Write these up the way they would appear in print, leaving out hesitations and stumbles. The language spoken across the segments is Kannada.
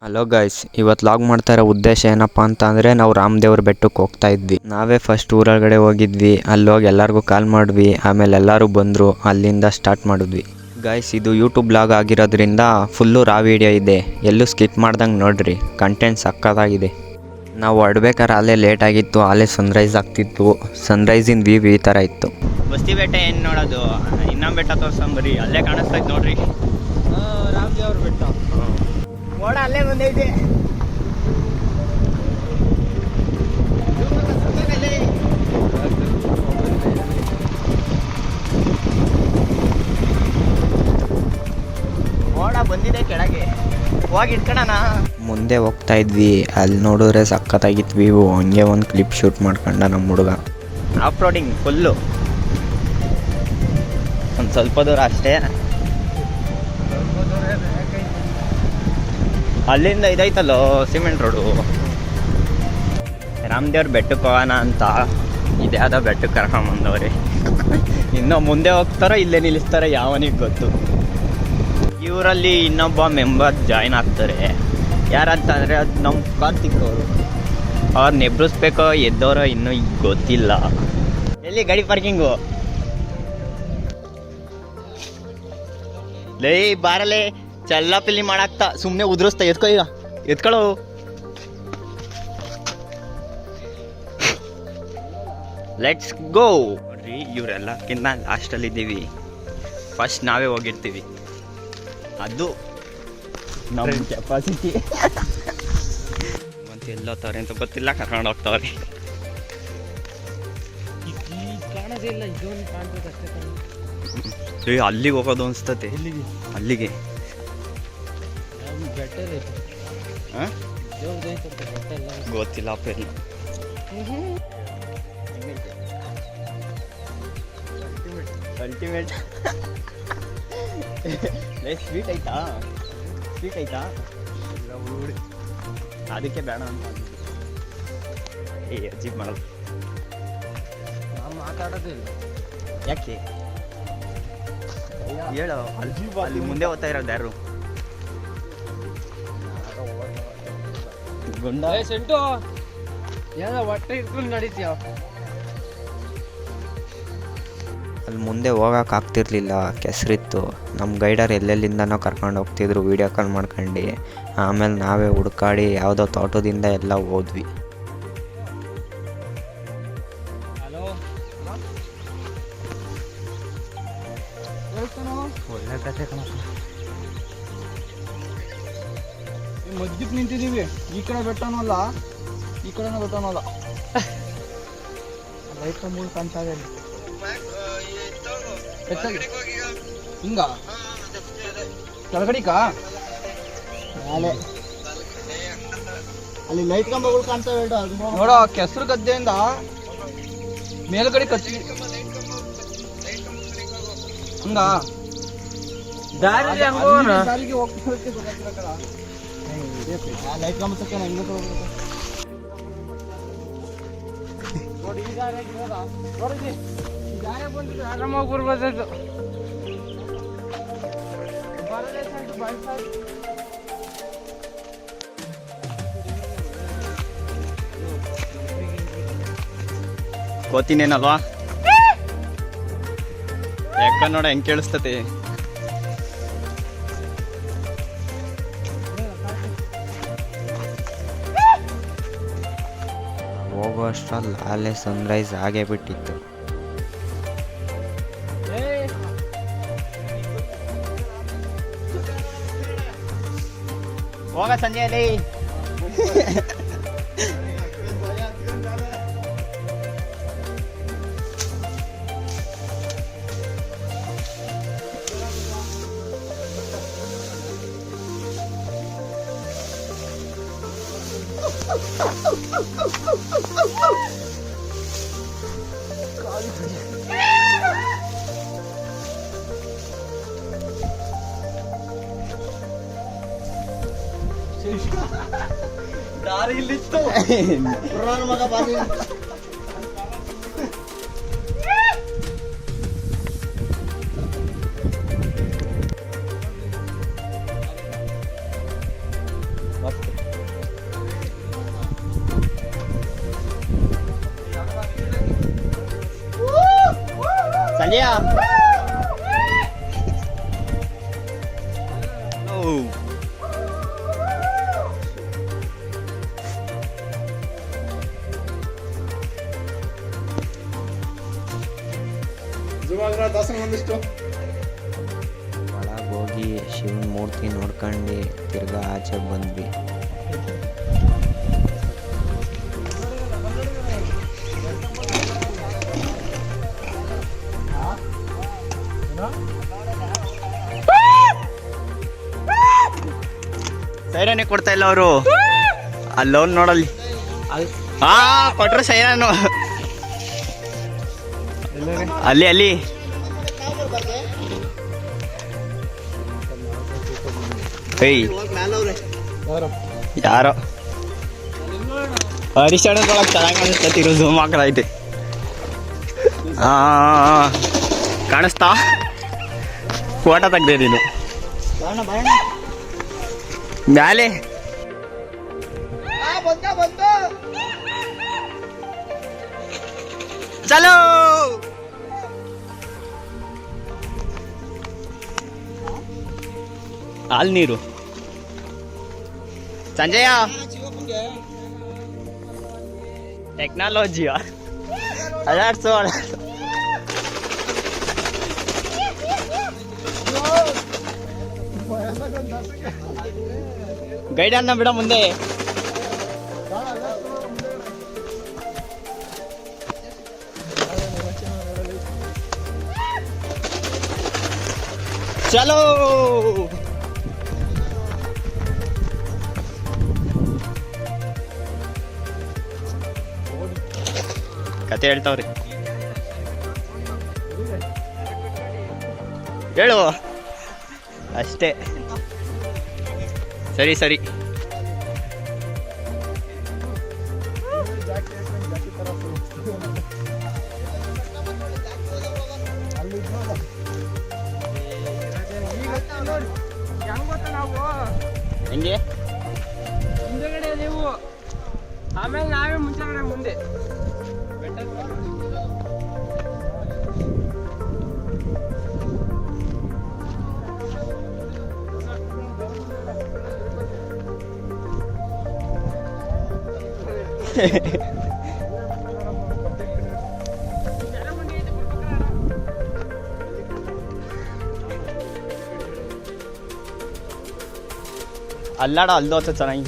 ಹಲೋ ಗೈಸ್, ಇವತ್ತು ಲಾಗ್ ಮಾಡ್ತಾ ಇರೋ ಉದ್ದೇಶ ಏನಪ್ಪ ಅಂತ ಅಂದರೆ ನಾವು ರಾಮದೇವ್ರ ಬೆಟ್ಟಕ್ಕೆ ಹೋಗ್ತಾ ಇದ್ವಿ. ನಾವೇ ಫಸ್ಟ್ ಊರೊಳಗಡೆ ಹೋಗಿದ್ವಿ. ಅಲ್ಲಿ ಹೋಗಿ ಎಲ್ಲರಿಗೂ ಕಾಲ್ ಮಾಡಿದ್ವಿ. ಆಮೇಲೆ ಎಲ್ಲರೂ ಬಂದರು. ಅಲ್ಲಿಂದ ಸ್ಟಾರ್ಟ್ ಮಾಡಿದ್ವಿ. ಗೈಸ್, ಇದು ಯೂಟ್ಯೂಬ್ ಲಾಗ್ ಆಗಿರೋದ್ರಿಂದ ಫುಲ್ಲು ರಾ ವಿಡಿಯೋ ಇದೆ. ಎಲ್ಲೂ ಸ್ಕಿಪ್ ಮಾಡ್ದಂಗೆ ನೋಡ್ರಿ, ಕಂಟೆಂಟ್ ಸಕ್ಕತ್ತಾಗಿದೆ. ನಾವು ಹೊರಡ್ಬೇಕಾದ್ರೆ ಅಲ್ಲೇ ಲೇಟ್ ಆಗಿತ್ತು. ಅಲ್ಲೇ ಸನ್ರೈಸ್ ಆಗ್ತಿತ್ತು. ಸನ್ರೈಸಿನ ವ್ಯೂ ಈ ಥರ ಇತ್ತು. ಬಸ್ತಿ ಬೆಟ್ಟ ಏನು ನೋಡೋದು, ಇನ್ನೊಂದು ಬೆಟ್ಟ ತೋರ್ಸಂಬರಿ. ಅಲ್ಲೇ ಕಾಣಿಸ್ತೈತೆ ನೋಡ್ರಿ, ರಾಮದೇವ್ರ ಬೆಟ್ಟ. ಓಡ ಅಲ್ಲೇ ಬಂದೈತೆ. ಓಡ ಬಂದಿದೆ ಕೆಳಗೆ, ಹೋಗಿ ಇಟ್ಕೊಳ್ಳೋಣ. ಮುಂದೆ ಹೋಗ್ತಾ ಇದ್ವಿ. ಅಲ್ಲಿ ನೋಡಿದ್ರೆ ಸಖತ್ತಾಗಿತ್ತು ವ್ಯೂ. ಹಂಗೆ ಒಂದು ಕ್ಲಿಪ್ ಶೂಟ್ ಮಾಡ್ಕೊಂಡ ನಮ್ಮ ಹುಡುಗ. ಆಫ್ ರೋಡಿಂಗ್ ಫುಲ್ಲು, ಒಂದು ಸ್ವಲ್ಪ ದೂರ ಅಷ್ಟೇ. ಅಲ್ಲಿಂದ ಇದೈತಲ್ಲೋ ಸಿಮೆಂಟ್ ರೋಡು. ರಾಮದೇವ್ರ ಬೆಟ್ಟಕ್ಕೆ ಹೋಗೋಣ ಅಂತ ಇದ್ಯಾವುದೋ ಬೆಟ್ಟಕ್ಕೆ ಕರ್ಕೊಂಬಂದವ್ರಿ. ಇನ್ನೂ ಮುಂದೆ ಹೋಗ್ತಾರೋ ಇಲ್ಲೇ ನಿಲ್ಲಿಸ್ತಾರೋ ಯಾವನಿಗೆ ಗೊತ್ತು. ಇವರಲ್ಲಿ ಇನ್ನೊಬ್ಬ ಮೆಂಬರ್ ಜಾಯ್ನ್ ಆಗ್ತಾರೆ. ಯಾರಂತಂದರೆ ಅದು ನಮ್ಮ ಕಾರ್ತಿಕ್ ಅವರು. ಅವ್ರನ್ನ ಎಬ್ಬಿಸ್ಬೇಕೋ ಎದ್ದವರೋ ಇನ್ನೂ ಗೊತ್ತಿಲ್ಲ. ಎಲ್ಲಿ ಗಾಡಿ ಪಾರ್ಕಿಂಗು? ಲೇ ಬಾರಲೇ, ಚಲ್ಲಾಪಿಲ್ಲಿ ಮಾಡಾಕ್ತಾ ಸುಮ್ಮನೆ ಉದುರಿಸ್ತಾ. ಎತ್ಕೊ, ಈಗ ಎತ್ಕೊಳ್ಳೋ. Let's go. ನೋಡ್ರಿ, ಇವರೆಲ್ಲಕ್ಕಿಂತ ಲಾಸ್ಟಲ್ಲಿದ್ದೀವಿ. ಫಸ್ಟ್ ನಾವೇ ಹೋಗಿರ್ತೀವಿ. ಅದು ನಮ್ಮ ಕೆಪಾಸಿಟಿ. ಮತ್ತೆ ಎಲ್ಲೋತವ್ರೆ ಅಂತ ಗೊತ್ತಿಲ್ಲ, ಕರ್ಕೊಂಡು ಹೋಗ್ತಾವ್ರಿ. ಅಲ್ಲಿಗೆ ಹೋಗೋದು ಅನ್ಸ್ತತೆ. ಅಲ್ಲಿಗೆ ಗೊತ್ತಿಲ್ಲ ಪೆಲ್ಲ. ಅಲ್ಟಿಮೇಟ್. ಸ್ವೀಟ್ ಐತಾ? ಸ್ವೀಟ್ ಐತಾ? ಅದಕ್ಕೆ ಬೇಡ ಅಂತ ಅಜೀಬ್ ಮಾಡೋದು. ನಾವು ಮಾತಾಡೋದಿಲ್ಲ. ಯಾಕೆ ಹೇಳೋ. ಅಲ್ಲಿ ಮುಂದೆ ಓದ್ತಾ ಇರೋದು ಯಾರು? ಗುಂಡ ಸೆಂಟು ಏನೋ ಹೊಟ್ಟೆ ಇಟ್ಕೊಂಡು ನಡೀತೀಯ. ಅಲ್ಲಿ ಮುಂದೆ ಹೋಗೋಕ್ಕಾಗ್ತಿರ್ಲಿಲ್ಲ, ಕೆಸರಿತ್ತು. ನಮ್ಮ ಗೈಡರ್ ಎಲ್ಲೆಲ್ಲಿಂದನೋ ಕರ್ಕೊಂಡು ಹೋಗ್ತಿದ್ರು ವೀಡಿಯೋ ಕಾಲ್ ಮಾಡ್ಕೊಂಡು. ಆಮೇಲೆ ನಾವೇ ಹುಡ್ಕಾಡಿ ಯಾವುದೋ ತೋಟದಿಂದ ಎಲ್ಲ ಹೋದ್ವಿ. ಒಳ್ಳೆ ಕತೆ ಕಣಪ್ಪ. ಮಧ್ಯಕ್ಕೆ ನಿಂತಿದ್ದೀವಿ. ಈ ಕಡೆ ಬೆಟ್ಟನೂ ಅಲ್ಲ, ಈ ಕಡೆನೂ ಬೆಟ್ಟನೂ ಅಲ್ಲ. ಲೈಟ್ ಮೂಲ ಕಾಣ್ತಾ ಇದೆ. ಹಿಂಗ ಕೆಳಗಡಿಕ ಅಲ್ಲಿ ಲೈಟ್ ಕಂಬಗಳು ಕಾಣ್ತಾವೆ. ನೋಡ, ಕೆಸರು ಗದ್ದೆಯಿಂದ ಮೇಲ್ಗಡೆ ಕಚ್ಚಿ ಹಂಗ ದಾರಿಗೆ ಹೋಗ್ತಾ ಲೈಟ್ ಕಂಬ ತಕ್ಕ ಹೆಂಗ ನೋಡಿ. ಈ ದಾರಿ ನೋಡಿ, ಈ ದಾರಿ ಬಂದಿದ್ದು ಆರಾಮಾಗಿ ಬರ್ಬೋದಾಯ್ತು. ಗೊತ್ತಿನೇನಲ್ವಾ? ಯಾಕ ನೋಡ ಹೆಂಗ್ ಕೇಳಿಸ್ತತಿ. ಹೋಗೋಷ್ಟರಲ್ಲಿ ಅಲ್ಲೇ ಸನ್ರೈಸ್ ಆಗೇ ಬಿಟ್ಟಿತ್ತು. ಹೋಗ ಸಂಜೆಯಲ್ಲಿ. ದಾರಿ ಇಲ್ಲಿತ್ತು. ಮಗ ಬಾರಿ ಸಂಜಯ ಒಳಗೆ ಹೋಗಿ ಶಿವನ ಮೂರ್ತಿ ನೋಡ್ಕೊಂಡು ತಿರ್ಗಾ ಆಚೆ ಬಂದ್ವಿ. ಸೈರನ್ನೇ ಕೊಡ್ತಾ ಇಲ್ಲ ಅವರು. ಅಲ್ಲೋನ್ ನೋಡಲ್ಲಿ ಕೊಟ್ರು ಸೈರನ್ನು. ಅಲ್ಲಿ ಅಲ್ಲಿ ಯಾರೋ ಹರಿಶಣ್ಣದೊಳಗೆ ಚೆನ್ನಾಗಿ ಕಾಣಿಸ್ತೈತಿ. ಝೂಮ್ ಹಾಕದೈತೆ. ಕಾಣಿಸ್ತಾ ಫೋಟೋ ತೆಗ್ದೆ ನೀನು ಮ್ಯಾಲೆ. ಚಲೋ ಹಾಲ್ ನೀರು. ಸಂಜಯ ಟೆಕ್ನಾಲಜಿಯ ಅದಾಡ್ಸು ಗೈಡ್ ಅನ್ನ ಬಿಡ ಮುಂದೆ. ಚಲೋ ಕತೆ ಹೇಳ್ತಾವ್ರಿ. ಹೇಳು ಅಷ್ಟೇ. ಸರಿ ಸರಿ. ಹೆಂಗೆ ಹಿಂದೆಗಡೆ ನೀವು ಆಮೇಲೆ ನಾವೇ ಮುಂಚೆಗಡೆ ಮುಂದೆ. ಅಲ್ಲಾಡ ಅಲ್ದು ಅಂತ ಚೆನ್ನಾಗಿ.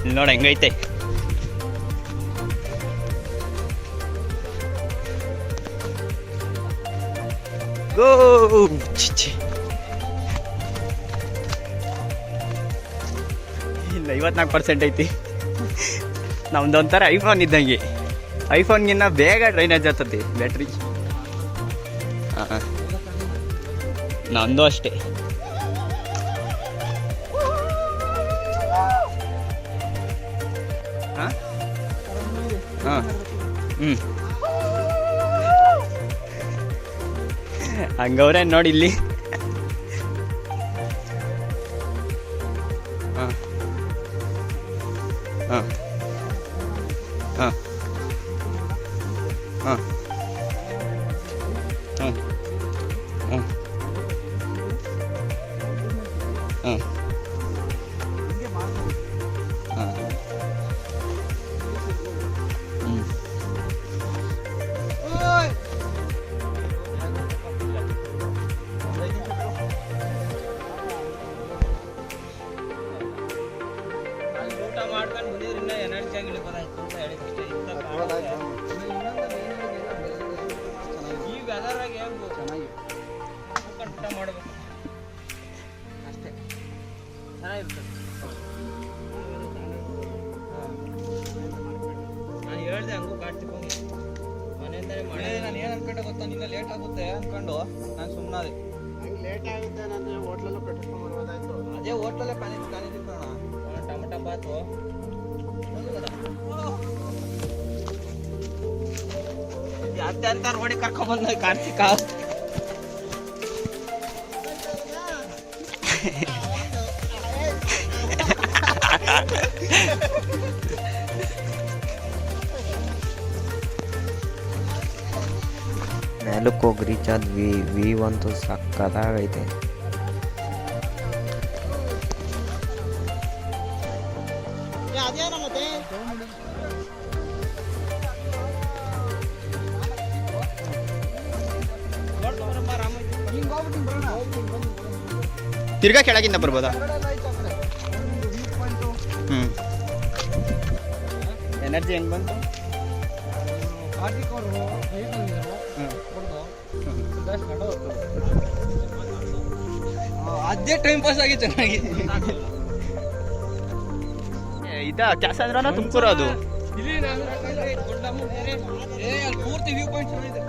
ಇಲ್ಲಿ ನೋಡ ಹೆಂಗೈತೆ. ಗೋ ಚಿಚ್ಚಿ. ಇಲ್ಲ 54% ಐತಿ. ನಮ್ದೊಂಥರ ಐಫೋನ್ ಇದ್ದಂಗೆ. ಐಫೋನ್ಗಿನ್ನ ಬೇಗ ಡ್ರೈನೇಜ್ ಆಗ್ತದೆ ಬ್ಯಾಟ್ರಿ. ನಂದು ಅಷ್ಟೇ. ಹಂಗವ್ರೆ ನೋಡಿ ಇಲ್ಲಿ. ಹಾಂ ಹಾಂ ಹಾಂ ಹಾಂ ಹಾಂ ಹಾಂ ಹಾಂ ಹಾಂ ಊಟ ಮಾಡ್ಕೊಂಡು ಬಂದಿದ್ರಿಂದ ಎನರ್ಜಿ ಆಗಿ ಇಳಿಬೋದಾಯ್ತು ಅಂತ ಹೇಳಿದಷ್ಟೇ. ಈ ವೆದರಾಗಿ ಹೇಳ್ಬೋದು ಚೆನ್ನಾಗಿ ಊಟ ಮಾಡಬೇಕು ಅಷ್ಟೇ ಚೆನ್ನಾಗಿರ್ತದೆ. ನಾನು ಹೇಳ್ದೆ ಹಂಗೂ ಕಾಡ್ತಿಕೊಂಡು ಮನೆಯಿಂದಲೇ ಮಾಡಿ. ನಾನು ಏನು ಅನ್ಕೊಂಡೆ ಗೊತ್ತಾ, ನಿನ್ನ ಲೇಟ್ ಆಗುತ್ತೆ ಅಂದ್ಕೊಂಡು ನಾನು ಸುಮ್ಮನಾದೆ. ಲೇಟ್ ಆಗುತ್ತೆ ಅಂದರೆ ಹೋಟ್ಲಲ್ಲೂ ಕಟ್ಟಿಸ್ಕೊಂಡು ಮಾಡ್ಬೋದಾಯ್ತು. ಅದೇ ಹೋಟ್ಲಲ್ಲೇ ಕಾಣಿಸ್ಕೊಳ್ಳೋಣ. ಟೊಮಟೊ ಬಾತು ಅತ್ತೆ ಅಂತ ರೋಡಿಗೆ ಕರ್ಕೊಂಡ್ಬಂದ ಕಾರ್ತಿಕ. ಮೇಲಕ್ಕೆ ಹೋಗಿ ರೀಚ್ ಆದ್ವಿ. ವ್ಯೂ ಅಂತೂ ಸಕ್ಕತ್ತಾಗೈತೆ. ತಿರ್ಗಾ ಕೆಳಗಿಂದ ಬರ್ಬೋದಾ? ಹ್ಞೂ ಎನರ್ಜಿ ಹೆಂಗೆ ಬಂತು? ಅದೇ ಟೈಮ್ ಪಾಸ್ ಆಗಿ ಚೆನ್ನಾಗಿ. ಇದ ಕ್ಯಾಸಂದ್ರನ ತುಮಕೂರು ಅದು? ಇಲ್ಲಿ ಪೂರ್ತಿ ವ್ಯೂ ಪಾಯಿಂಟ್ ಚೆನ್ನಾಗಿದೆ.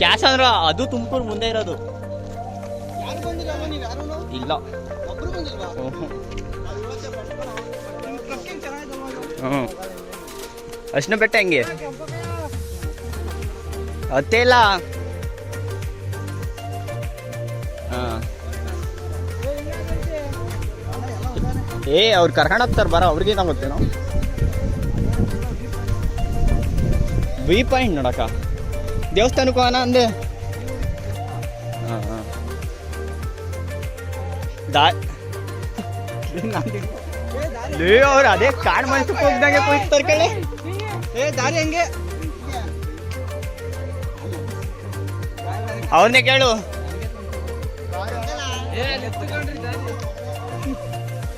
ಕ್ಯಾಸಂದ್ರ ಅದು ತುಮಕೂರು ಮುಂದೆ ಇರೋದು. ಯಾರು ಬಂದಿರಲ್ಲ ನೀವು? ಯಾರು ಇಲ್ಲ, ಒಬ್ರು ಬಂದಿಲ್ವಾ? ಹ್ಞೂ ಅರ್ಶಿನ ಬೆಟ್ಟ ಹೆಂಗೆ ಅತ್ತೇ ಇಲ್ಲ. ಹಾಂ ಅವ್ರು ಕರ್ಕೊಂಡು ಹೋಗ್ತಾರೆ ಬರೋ, ಅವ್ರಿಗೇನು ಗೊತ್ತೇನೋ. ವ್ಯೂ ಪಾಯಿಂಟ್ ನೋಡಕ್ಕ, ದೇವಸ್ಥಾನಕ್ಕೂ ಹೋಗೋಣ ಅಂದೆ. ಹಾಂ ಹಾಂ ಅವ್ರು ಅದೇ ಕಾಡು ಮನ್ಸಕ್ಕೆ ಹೋಗ್ದಂಗೆ ಹೋಗ್ತಾರೆ ಕಡೆ. ದಾರಿ ಹಂಗೆ ಅವನ್ನೇ ಕೇಳು.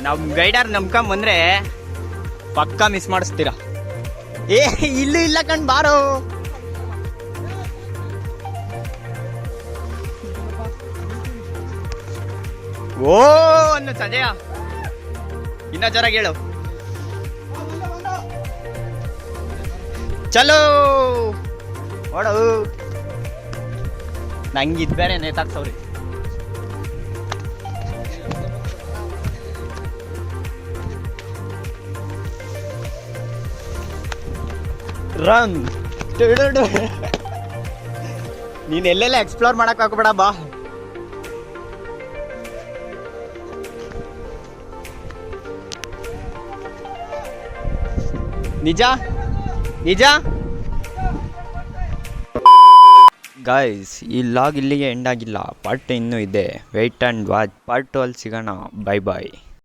ನಮ್ಮ ಗೈಡರ್ ನಂಬ್ಕೊಂಬಂದ್ರೆ ಪಕ್ಕ ಮಿಸ್ ಮಾಡಿಸ್ತೀರಾ. ಇಲ್ಲೂ ಇಲ್ಲ ಕಣ್ ಬಾರೋ. ಓ ಅನ್ನು ಸಂಜಯ ಇನ್ನ ಜೋರಾಗಿ ಹೇಳು. ಚಲೋ ಓಡು. ನಂಗೆ ಇದು ಬೇರೆ ನೇತಾಕ್ಸವ್ರಿ. ರನ್. ನೀನ್ ಎಲ್ಲೆಲ್ಲ ಎಕ್ಸ್ಪ್ಲೋರ್ ಮಾಡಕ್ ಹಾಕಬೇಡ ಬಾ. ನಿಜ ನಿಜ ಗಾಯ್ಸ್, ಈ ಲಾಗ್ ಇಲ್ಲಿಗೆ ಎಂಡ್ ಆಗಿಲ್ಲ. ಪಾರ್ಟ್ ಇನ್ನೂ ಇದೆ. Weight and watch. ಪಾರ್ಟ್ 2 ಅಲ್ಲಿ ಸಿಗೋಣ. ಬೈ ಬಾಯ್.